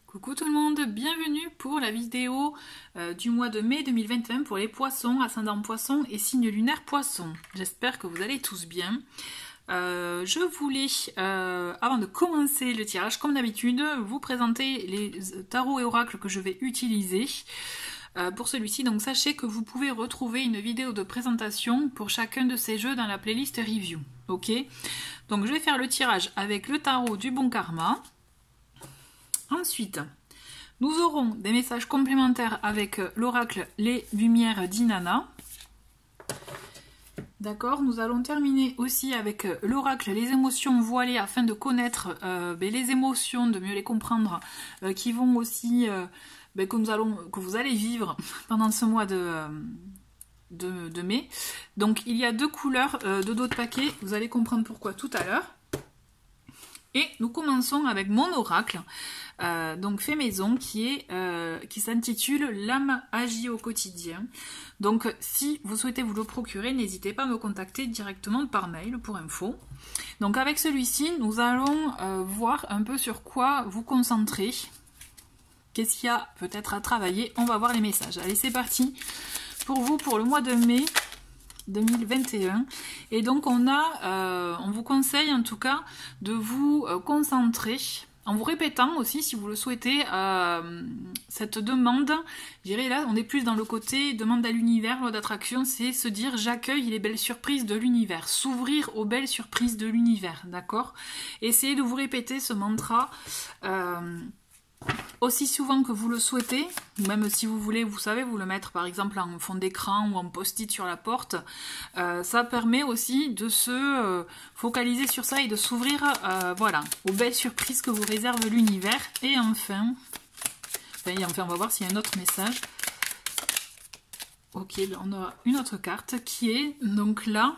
Coucou tout le monde, bienvenue pour la vidéo du mois de mai 2021 pour les poissons, ascendant poisson et signe lunaire poisson. J'espère que vous allez tous bien. Je voulais, avant de commencer le tirage, comme d'habitude, vous présenter les tarots et oracles que je vais utiliser pour celui-ci. Donc sachez que vous pouvez retrouver une vidéo de présentation pour chacun de ces jeux dans la playlist review. Ok? Donc je vais faire le tirage avec le tarot du bon karma. Ensuite, nous aurons des messages complémentaires avec l'oracle Les Lumières d'Inanna. D'accord, nous allons terminer aussi avec l'oracle Les Émotions Voilées afin de connaître les émotions, de mieux les comprendre, qui vont aussi, que vous allez vivre pendant ce mois de mai. Donc il y a deux couleurs de dos de paquet, vous allez comprendre pourquoi tout à l'heure. Et nous commençons avec mon oracle, donc fait maison, qui s'intitule L'âme agit au quotidien. Donc si vous souhaitez vous le procurer, n'hésitez pas à me contacter directement par mail pour info. Donc avec celui-ci, nous allons voir un peu sur quoi vous concentrer. Qu'est-ce qu'il y a peut-être à travailler? On va voir les messages. Allez, c'est parti pour vous pour le mois de mai 2021. Et donc on vous conseille en tout cas de vous concentrer en vous répétant aussi, si vous le souhaitez, cette demande. Je dirais là, on est plus dans le côté demande à l'univers, loi d'attraction, c'est se dire j'accueille les belles surprises de l'univers, s'ouvrir aux belles surprises de l'univers, d'accord? Essayez de vous répéter ce mantra aussi souvent que vous le souhaitez, ou même si vous voulez, vous savez, vous le mettre par exemple en fond d'écran ou en post-it sur la porte. Ça permet aussi de se focaliser sur ça et de s'ouvrir voilà, aux belles surprises que vous réserve l'univers. Et enfin, on va voir s'il y a un autre message. Ok, on a une autre carte qui est donc là.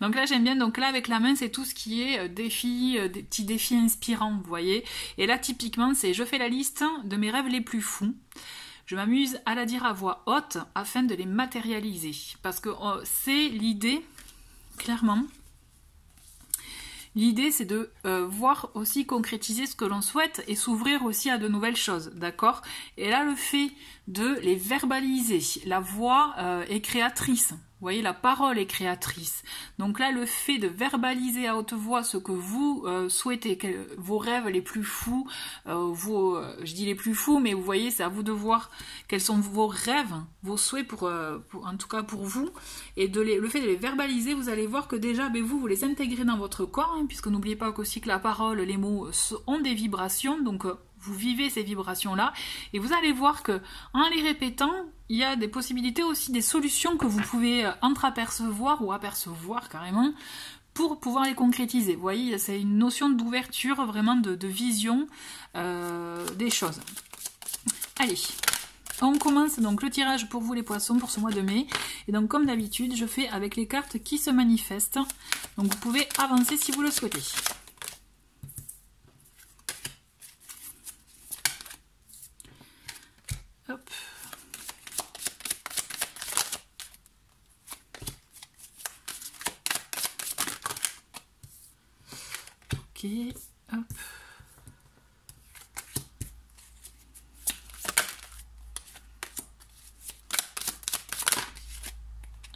Donc là j'aime bien, donc là avec la main c'est tout ce qui est défi, des petits défis inspirants, vous voyez. Et là typiquement c'est je fais la liste de mes rêves les plus fous. Je m'amuse à la dire à voix haute afin de les matérialiser. Parce que c'est l'idée, clairement. L'idée, c'est de voir aussi concrétiser ce que l'on souhaite et s'ouvrir aussi à de nouvelles choses, d'accord? Et là, le fait de les verbaliser, la voix est créatrice. Vous voyez, la parole est créatrice. Donc là, le fait de verbaliser à haute voix ce que vous souhaitez, vos rêves les plus fous, je dis les plus fous, mais vous voyez, c'est à vous de voir quels sont vos rêves, vos souhaits, en tout cas pour vous. Et le fait de les verbaliser, vous allez voir que déjà, vous les intégrez dans votre corps, hein, puisque n'oubliez pas aussi que la parole, les mots ont des vibrations, donc vous vivez ces vibrations-là, et vous allez voir que en les répétant, il y a des possibilités aussi, des solutions que vous pouvez entreapercevoir ou apercevoir carrément pour pouvoir les concrétiser. Vous voyez, c'est une notion d'ouverture, vraiment de vision des choses. Allez, on commence donc le tirage pour vous les poissons pour ce mois de mai. Et donc comme d'habitude, je fais avec les cartes qui se manifestent. Donc vous pouvez avancer si vous le souhaitez. Hop. Ok, hop.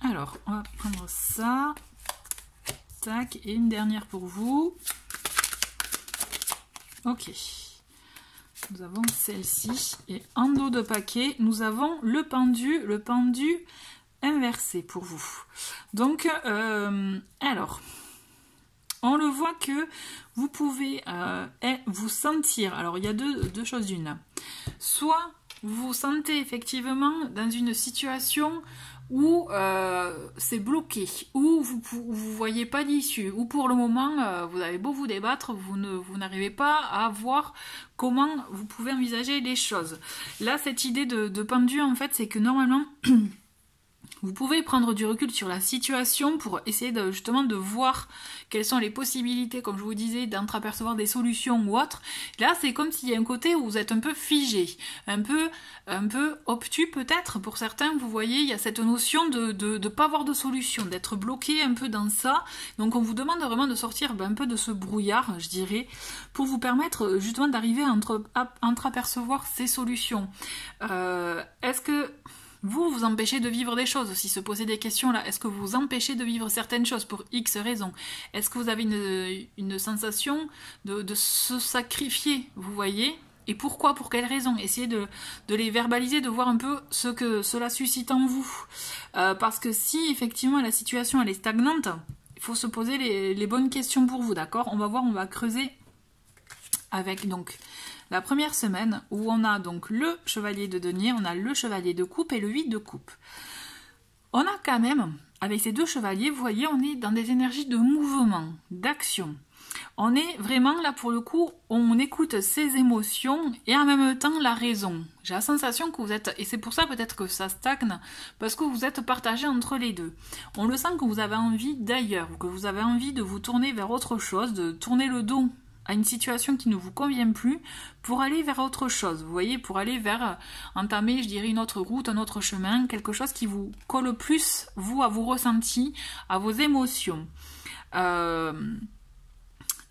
Alors, on va prendre ça. Tac, et une dernière pour vous. Ok. Nous avons celle-ci. Et en dos de paquet, nous avons le pendu inversé pour vous. Donc, alors, on le voit que vous pouvez vous sentir. Alors, il y a deux choses d'une. Soit vous vous sentez effectivement dans une situation où c'est bloqué, où vous voyez pas d'issue, où pour le moment vous avez beau vous débattre, vous n'arrivez pas à voir comment vous pouvez envisager les choses. Là, cette idée de pendu, en fait, c'est que normalement Vous pouvez prendre du recul sur la situation pour essayer justement de voir quelles sont les possibilités, comme je vous disais, d'entreapercevoir des solutions ou autres. Là, c'est comme s'il y a un côté où vous êtes un peu figé, un peu obtus peut-être pour certains. Vous voyez, il y a cette notion de pas avoir de solution, d'être bloqué un peu dans ça. Donc, on vous demande vraiment de sortir un peu de ce brouillard, je dirais, pour vous permettre justement d'arriver à entreapercevoir ces solutions. Est-ce que vous empêchez de vivre des choses aussi, se poser des questions là. Est-ce que vous vous empêchez de vivre certaines choses pour X raisons? Est-ce que vous avez une sensation de se sacrifier, vous voyez? Et pourquoi? Pour quelles raisons? Essayez de les verbaliser, de voir un peu ce que cela suscite en vous. Parce que si effectivement la situation elle est stagnante, il faut se poser les bonnes questions pour vous, d'accord? On va voir, on va creuser avec donc la première semaine où on a donc le chevalier de denier, on a le chevalier de coupe et le 8 de coupe. On a quand même, avec ces deux chevaliers, vous voyez, on est dans des énergies de mouvement, d'action. On est vraiment là pour le coup, on écoute ses émotions et en même temps la raison. J'ai la sensation que vous êtes, et c'est pour ça peut-être que ça stagne, parce que vous êtes partagé entre les deux. On le sent que vous avez envie d'ailleurs, que vous avez envie de vous tourner vers autre chose, de tourner le dos à une situation qui ne vous convient plus pour aller vers autre chose, vous voyez, pour aller vers entamer, je dirais, une autre route, un autre chemin, quelque chose qui vous colle plus, vous, à vos ressentis, à vos émotions.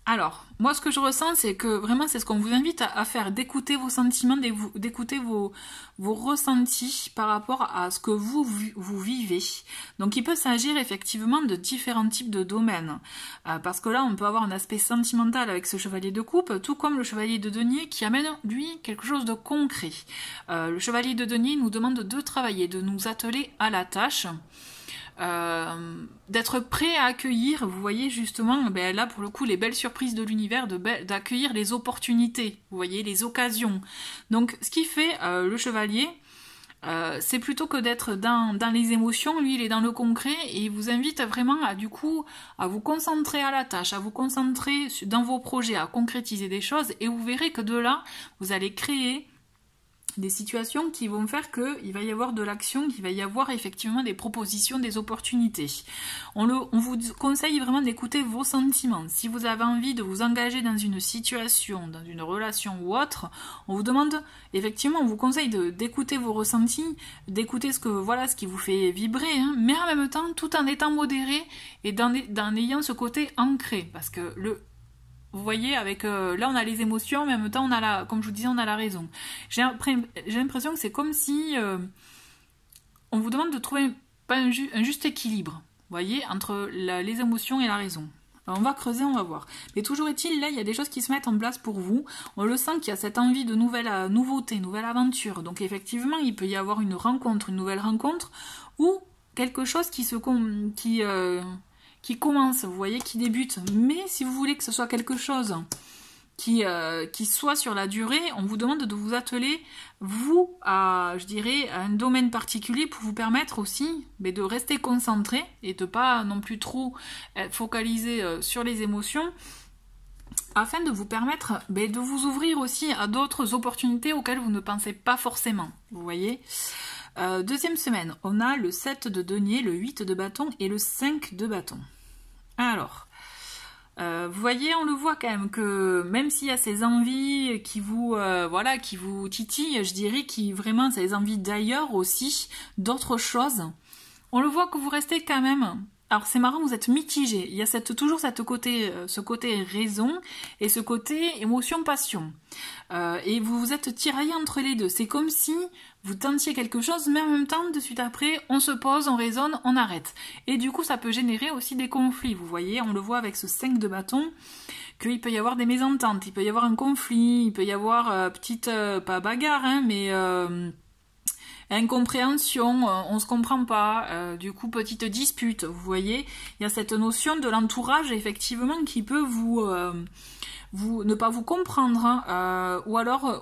Alors, moi ce que je ressens, c'est que vraiment c'est ce qu'on vous invite à faire, d'écouter vos sentiments, d'écouter vos ressentis par rapport à ce que vous vivez. Donc il peut s'agir effectivement de différents types de domaines, parce que là on peut avoir un aspect sentimental avec ce chevalier de coupe, tout comme le chevalier de denier qui amène lui quelque chose de concret. Le chevalier de denier nous demande de travailler, de nous atteler à la tâche. D'être prêt à accueillir, vous voyez justement, ben là pour le coup les belles surprises de l'univers, d'accueillir les opportunités, vous voyez, les occasions. Donc ce qui fait le chevalier, c'est plutôt que d'être dans les émotions, lui il est dans le concret et il vous invite vraiment à du coup à vous concentrer à la tâche, à vous concentrer dans vos projets, à concrétiser des choses et vous verrez que de là vous allez créer des situations qui vont faire qu'il va y avoir de l'action, qu'il va y avoir effectivement des propositions, des opportunités. On vous conseille vraiment d'écouter vos sentiments. Si vous avez envie de vous engager dans une situation, dans une relation ou autre, on vous demande, effectivement, on vous conseille d'écouter vos ressentis, d'écouter ce qui vous fait vibrer, hein, mais en même temps, tout en étant modéré et en ayant ce côté ancré. Parce que vous voyez, avec là on a les émotions, mais en même temps on a comme je vous disais, on a la raison. J'ai l'impression que c'est comme si on vous demande de trouver un juste équilibre, vous voyez, entre les émotions et la raison. Alors on va creuser, on va voir. Mais toujours est-il, là il y a des choses qui se mettent en place pour vous. On le sent qu'il y a cette envie de nouveauté, nouvelle aventure. Donc effectivement, il peut y avoir une nouvelle rencontre, ou quelque chose qui commence, vous voyez, qui débute. Mais si vous voulez que ce soit quelque chose qui soit sur la durée, on vous demande de vous atteler, vous, à un domaine particulier pour vous permettre aussi de rester concentré et de pas non plus trop focaliser sur les émotions, afin de vous permettre de vous ouvrir aussi à d'autres opportunités auxquelles vous ne pensez pas forcément, vous voyez. Deuxième semaine, on a le 7 de denier, le 8 de bâton et le 5 de bâton. Alors, vous voyez, on le voit quand même que même s'il y a ces envies qui vous titillent, je dirais, qui vraiment ces envies d'ailleurs aussi, d'autres choses, on le voit que vous restez quand même. Alors c'est marrant, vous êtes mitigé. Il y a toujours ce côté raison et ce côté émotion-passion. Et vous vous êtes tiraillé entre les deux. C'est comme si vous tentiez quelque chose, mais en même temps, de suite après, on se pose, on raisonne, on arrête. Et du coup, ça peut générer aussi des conflits. Vous voyez, on le voit avec ce 5 de bâton, qu'il peut y avoir des mésententes, il peut y avoir un conflit, il peut y avoir pas bagarre, hein, mais incompréhension, on se comprend pas, du coup petite dispute, vous voyez, il y a cette notion de l'entourage effectivement qui peut ne pas vous comprendre, hein,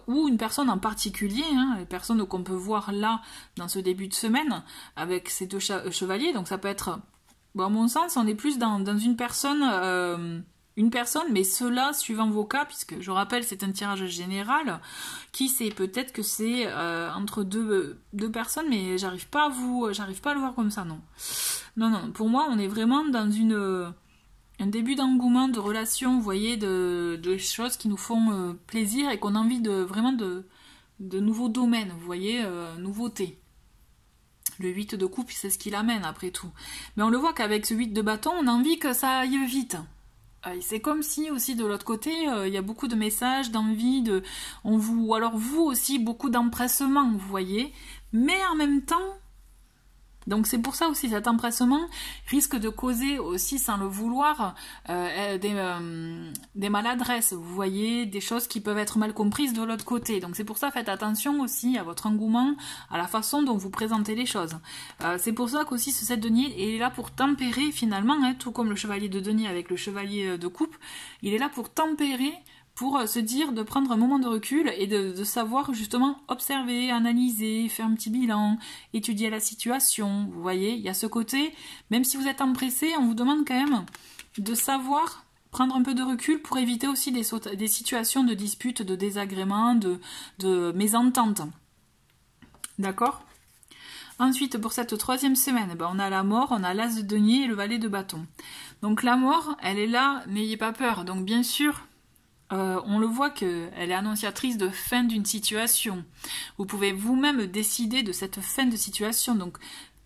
ou une personne en particulier, hein, les personnes qu'on peut voir là dans ce début de semaine avec ces deux chevaliers, donc ça peut être, à mon sens, on est plus dans une personne une personne, mais cela suivant vos cas, puisque je rappelle, c'est un tirage général. Qui sait, peut-être que c'est entre deux personnes, mais j'arrive pas à le voir comme ça, non. Non, non, pour moi, on est vraiment dans un début d'engouement, de relation, vous voyez, de choses qui nous font plaisir et qu'on a envie vraiment de nouveaux domaines, vous voyez, nouveautés. Le 8 de coupe, c'est ce qu'il amène après tout. Mais on le voit qu'avec ce 8 de bâton, on a envie que ça aille vite. C'est comme si aussi de l'autre côté, il y a beaucoup de messages, d'envie, alors vous aussi, beaucoup d'empressement, vous voyez. Mais en même temps, donc c'est pour ça aussi cet empressement risque de causer aussi sans le vouloir des maladresses, vous voyez, des choses qui peuvent être mal comprises de l'autre côté. Donc c'est pour ça faites attention aussi à votre engouement, à la façon dont vous présentez les choses. C'est pour ça qu'aussi ce 7 de denier est là pour tempérer finalement, hein, tout comme le chevalier de denier avec le chevalier de coupe, il est là pour tempérer, pour se dire de prendre un moment de recul et de savoir justement observer, analyser, faire un petit bilan, étudier la situation. Vous voyez, il y a ce côté, même si vous êtes empressé, on vous demande quand même de savoir prendre un peu de recul pour éviter aussi des situations de dispute, de désagréments, de mésentente. D'accord ? Ensuite, pour cette 3e semaine, on a la mort, on a l'as de denier et le valet de bâton. Donc la mort, elle est là, n'ayez pas peur. Donc bien sûr, on le voit qu'elle est annonciatrice de fin d'une situation. Vous pouvez vous-même décider de cette fin de situation. Donc,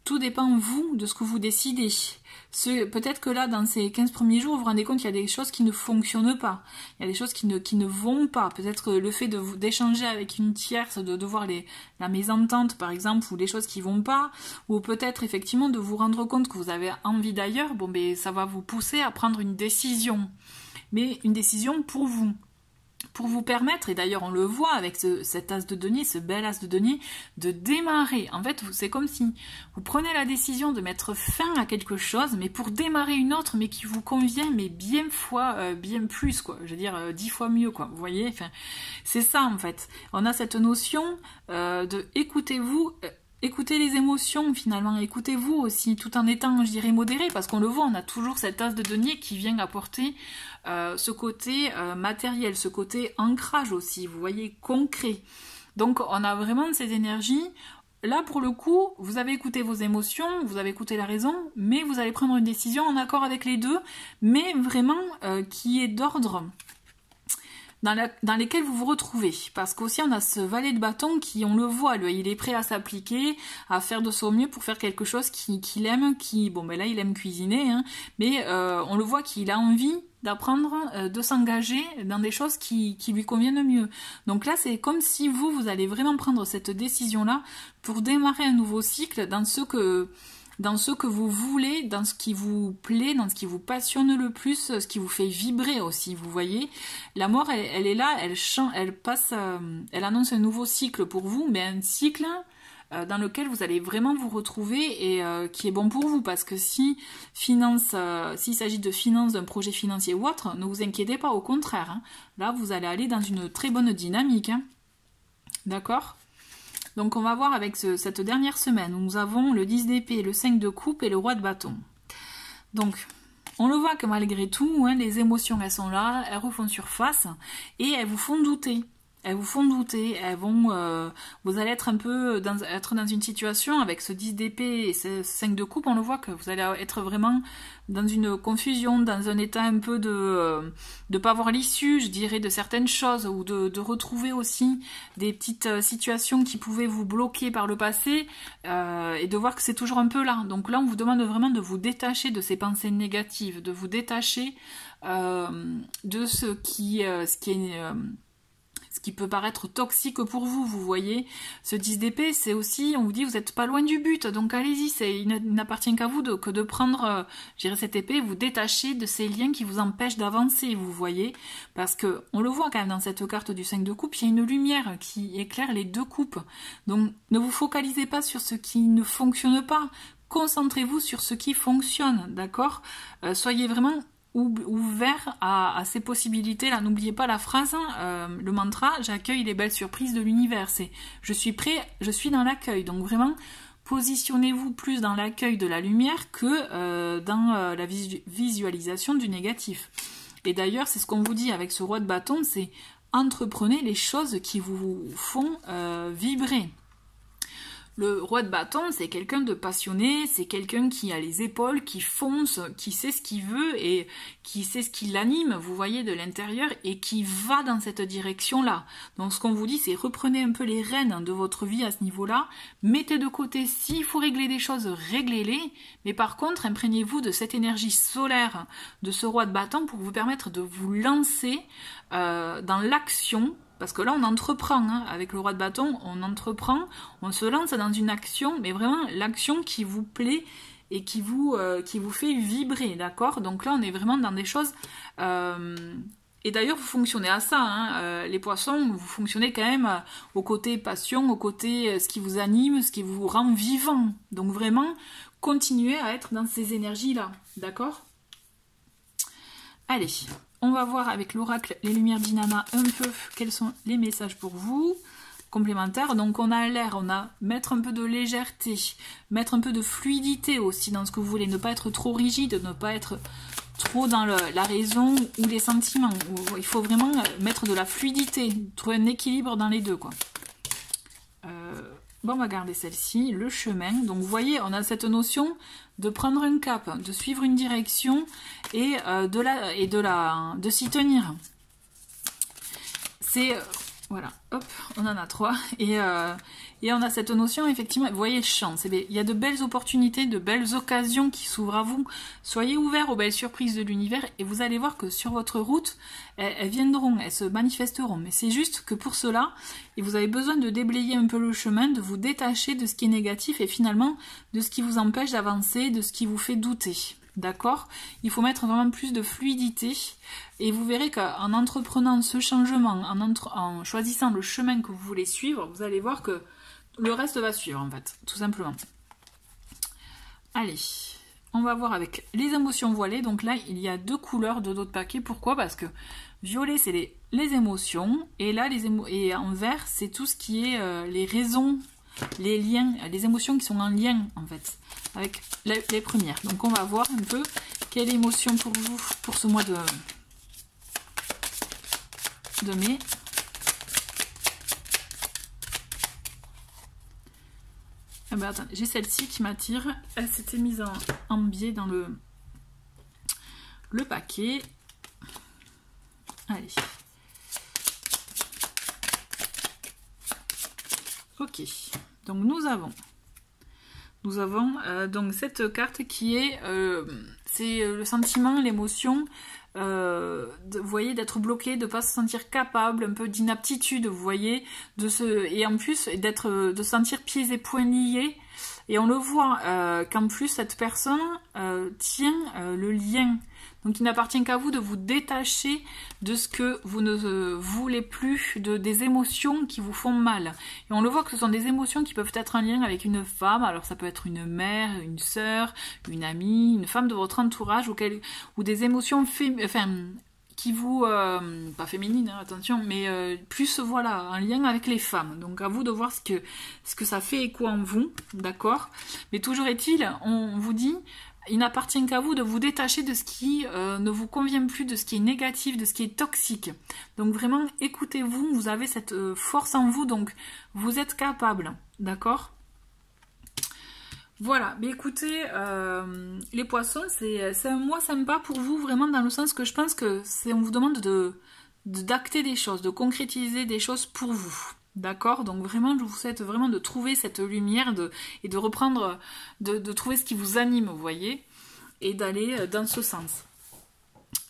tout dépend, vous, de ce que vous décidez. Peut-être que là, dans ces 15 premiers jours, vous vous rendez compte qu'il y a des choses qui ne fonctionnent pas. Il y a des choses qui ne vont pas. Peut-être le fait d'échanger avec une tierce, de voir la mésentente, par exemple, ou les choses qui vont pas. Ou peut-être, effectivement, de vous rendre compte que vous avez envie d'ailleurs. Bon, ben, ça va vous pousser à prendre une décision. Mais une décision pour vous permettre, et d'ailleurs on le voit avec cet as de denier, ce bel as de denier, de démarrer. En fait, c'est comme si vous prenez la décision de mettre fin à quelque chose, mais pour démarrer une autre, mais qui vous convient, mais bien plus, quoi. Je veux dire, 10 fois mieux, quoi. Vous voyez, enfin, c'est ça, en fait. On a cette notion de écoutez-vous, écoutez les émotions finalement, écoutez-vous aussi, tout en étant, je dirais, modéré, parce qu'on le voit, on a toujours cet as de denier qui vient apporter ce côté matériel, ce côté ancrage aussi, vous voyez, concret. Donc on a vraiment cette énergie. Là, pour le coup, vous avez écouté vos émotions, vous avez écouté la raison, mais vous allez prendre une décision en accord avec les deux, mais vraiment qui est d'ordre dans lesquels vous vous retrouvez. Parce qu'aussi on a ce valet de bâton qui, on le voit, lui, il est prêt à s'appliquer, à faire de son mieux pour faire quelque chose qu'il aime, bon ben là il aime cuisiner, hein, mais on le voit qu'il a envie d'apprendre, de s'engager dans des choses qui lui conviennent mieux. Donc là c'est comme si vous allez vraiment prendre cette décision-là pour démarrer un nouveau cycle dans ce que vous voulez, dans ce qui vous plaît, dans ce qui vous passionne le plus, ce qui vous fait vibrer aussi, vous voyez. La mort, elle est là, elle annonce un nouveau cycle pour vous, mais un cycle dans lequel vous allez vraiment vous retrouver et qui est bon pour vous, parce que s'il s'agit de finance, d'un projet financier ou autre, ne vous inquiétez pas, au contraire, hein. Là, vous allez aller dans une très bonne dynamique, hein. D'accord ? Donc on va voir avec cette dernière semaine où nous avons le 10 d'épée, le 5 de coupe et le roi de bâton. Donc on le voit que malgré tout, hein, les émotions elles sont là, elles refont surface et elles vous font douter. Vous allez être un peu dans une situation avec ce 10 d'épée et ce 5 de coupe, on le voit que vous allez être vraiment dans une confusion, dans un état un peu de pas voir l'issue, je dirais, de certaines choses, ou de retrouver aussi des petites situations qui pouvaient vous bloquer par le passé, et de voir que c'est toujours un peu là. Donc là, on vous demande vraiment de vous détacher de ces pensées négatives, de vous détacher de ce qui peut paraître toxique pour vous, vous voyez. Ce 10 d'épée, c'est aussi, on vous dit, vous n'êtes pas loin du but, donc allez-y, il n'appartient qu'à vous que de prendre, je dirais, cette épée, vous détacher de ces liens qui vous empêchent d'avancer, vous voyez, parce que on le voit quand même dans cette carte du 5 de coupe, il y a une lumière qui éclaire les deux coupes, donc ne vous focalisez pas sur ce qui ne fonctionne pas, concentrez-vous sur ce qui fonctionne, d'accord, soyez vraiment ouvert à ces possibilités là. N'oubliez pas la phrase, le mantra, j'accueille les belles surprises de l'univers, c'est je suis prêt, je suis dans l'accueil. Donc vraiment positionnez-vous plus dans l'accueil de la lumière que dans la visualisation du négatif. Et d'ailleurs, c'est ce qu'on vous dit avec ce roi de bâton, c'est entreprenez les choses qui vous font vibrer. Le roi de bâton, c'est quelqu'un de passionné, c'est quelqu'un qui a les épaules, qui fonce, qui sait ce qu'il veut et qui sait ce qui l'anime, vous voyez, de l'intérieur, et qui va dans cette direction-là. Donc ce qu'on vous dit, c'est reprenez un peu les rênes de votre vie à ce niveau-là, mettez de côté, s'il faut régler des choses, réglez-les, mais par contre, imprégnez-vous de cette énergie solaire de ce roi de bâton pour vous permettre de vous lancer dans l'action. Parce que là, on entreprend, hein, avec le roi de bâton, on entreprend, on se lance dans une action, mais vraiment l'action qui vous plaît et qui vous fait vibrer, d'accord? Donc là, on est vraiment dans des choses... et d'ailleurs, vous fonctionnez à ça, hein, les poissons, vous fonctionnez quand même au côté passion, au côté ce qui vous anime, ce qui vous rend vivant. Donc vraiment, continuez à être dans ces énergies-là, d'accord? Allez, on va voir avec l'oracle Les Lumières d'Inanna un peu quels sont les messages pour vous, complémentaires. Donc on a l'air, on a mettre un peu de légèreté, mettre un peu de fluidité aussi dans ce que vous voulez, ne pas être trop rigide, ne pas être trop dans la raison ou les sentiments. Il faut vraiment mettre de la fluidité, trouver un équilibre dans les deux, quoi. Bon, on va garder celle-ci, le chemin. Donc vous voyez, on a cette notion de prendre un cap, de suivre une direction et de s'y tenir. C'est voilà, hop, on en a 3 et on a cette notion effectivement. Vous voyez, chance. Il y a de belles opportunités, de belles occasions qui s'ouvrent à vous. Soyez ouverts aux belles surprises de l'univers et vous allez voir que sur votre route, elles viendront, elles se manifesteront. Mais c'est juste que pour cela, vous avez besoin de déblayer un peu le chemin, de vous détacher de ce qui est négatif et finalement de ce qui vous empêche d'avancer, de ce qui vous fait douter. D'accord? Il faut mettre vraiment plus de fluidité et vous verrez qu'en entreprenant ce changement, en choisissant le chemin que vous voulez suivre, vous allez voir que le reste va suivre en fait, tout simplement. Allez, on va voir avec les émotions voilées. Donc là, il y a 2 couleurs de d'autres paquets. Pourquoi? Parce que violet, c'est les émotions et là, et en vert, c'est tout ce qui est les raisons, les liens, les émotions qui sont en lien en fait avec les premières. Donc on va voir un peu quelle émotion pour vous pour ce mois de mai. Ah ben attends, j'ai celle-ci qui m'attire. Elle s'était mise en biais dans le paquet. Allez. Ok. Donc nous avons donc cette carte qui est c'est le sentiment, l'émotion, vous voyez, d'être bloqué, de ne pas se sentir capable, un peu d'inaptitude, vous voyez, et en plus de se sentir pieds et poings liés. Et on le voit qu'en plus cette personne tient le lien. Donc il n'appartient qu'à vous de vous détacher de ce que vous ne voulez plus, des émotions qui vous font mal. Et on le voit que ce sont des émotions qui peuvent être en lien avec une femme. Alors ça peut être une mère, une sœur, une amie, une femme de votre entourage ou des émotions qui vous... pas féminines, hein, attention, mais plus, voilà, en lien avec les femmes. Donc à vous de voir ce que ça fait écho en vous, d'accord? Mais toujours est-il, on vous dit, il n'appartient qu'à vous de vous détacher de ce qui ne vous convient plus, de ce qui est négatif, de ce qui est toxique. Donc vraiment, écoutez-vous, vous avez cette force en vous, donc vous êtes capable, d'accord? Voilà, mais écoutez, les poissons, c'est un mois sympa pour vous, vraiment dans le sens que je pense que on vous demande d'acter des choses, de concrétiser des choses pour vous. D'accord? Donc vraiment, je vous souhaite vraiment de trouver cette lumière et de reprendre, de trouver ce qui vous anime, vous voyez, et d'aller dans ce sens.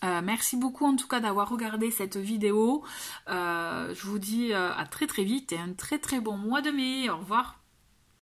Merci beaucoup en tout cas d'avoir regardé cette vidéo. Je vous dis à très très vite et un très très bon mois de mai. Au revoir.